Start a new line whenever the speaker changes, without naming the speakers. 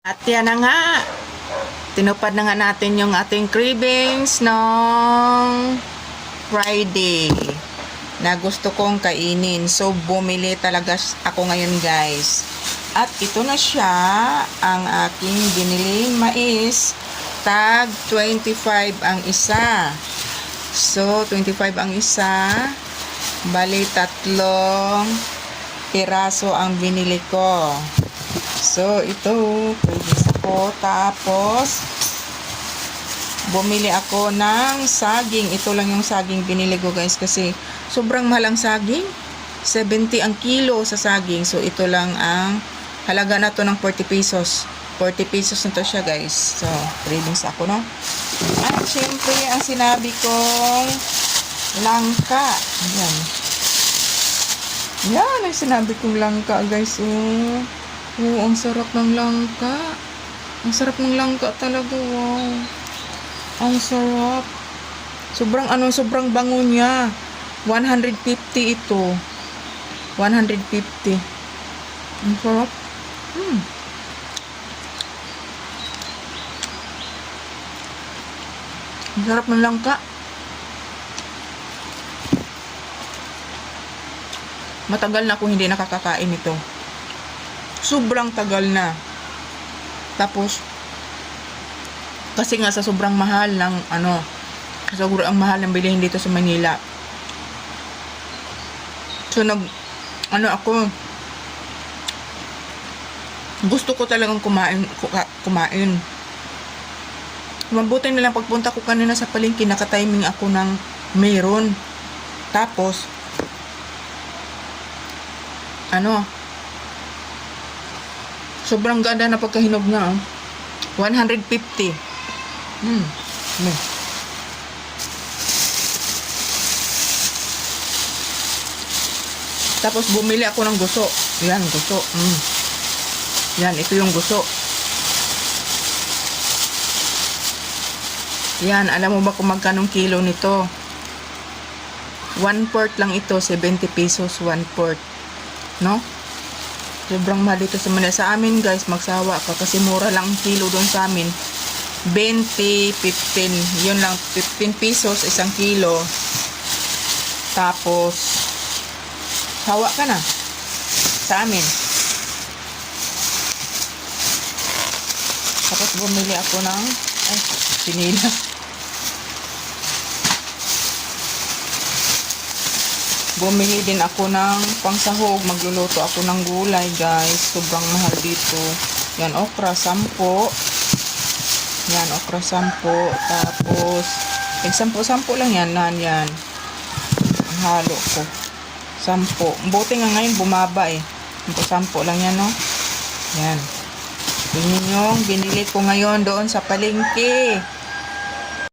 At yan na nga, tinupad na nga natin yung ating cravings nung Friday na gusto kong kainin. So, bumili talaga ako ngayon, guys. At ito na siya, ang aking biniling mais. Tag 25 ang isa. So, 25 ang isa. Bali, 3 piraso ang binili ko. So, ito, cravings ako. Tapos, bumili ako ng saging. Ito lang yung saging binili ko, guys, kasi sobrang mahal ang saging. 70 ang kilo sa saging. So, ito lang ang halaga na to ng 40 pesos. 40 pesos na to siya, guys. So, cravings ako, no? At, syempre, ang sinabi kong langka. Ayan. Yan, ang sinabi kong langka, guys. Oh, ang sarap ng langka. Ang sarap ng langka talaga, wow. Ang sarap. Sobrang bango niya. 150 ito. 150. Ang sarap. Ang sarap ng langka. Matagal na akong hindi nakakakain ito. Sobrang tagal na. Tapos, kasi nga sa sobrang mahal ng sobrang mahal ng bilihin dito sa Manila. So, gusto ko talagang kumain. Mabuti na lang pagpunta ko kanina sa palengke, naka-timing ako ng mayroon. Tapos, sobrang ganda na pagkahinog na. 150. Tapos bumili ako ng guso. Yan, guso. Yan, ito yung guso. Yan, alam mo ba kung magkanong kilo nito? 1/4 lang ito, 70 pesos, 1/4. No? Sobrang mahal dito sa Manila. Sa amin, guys, magsawa ka kasi mura lang ang kilo doon sa amin. 20, 15. Yun lang, 15 pesos isang kilo. Tapos, sawa ka na. Sa amin. Tapos, bumili ako ng, sinila. Bumili din ako ng pangsahog. Magluluto ako ng gulay, guys. Sobrang mahal dito. Yan, okra, 10. Yan, okra, 10. Tapos, 10 lang yan. Yan. Ang halo ko. 10. Buti nga ngayon, bumaba eh. 10 lang yan, no? Yan. Yun yung binili ko ngayon doon sa palengke.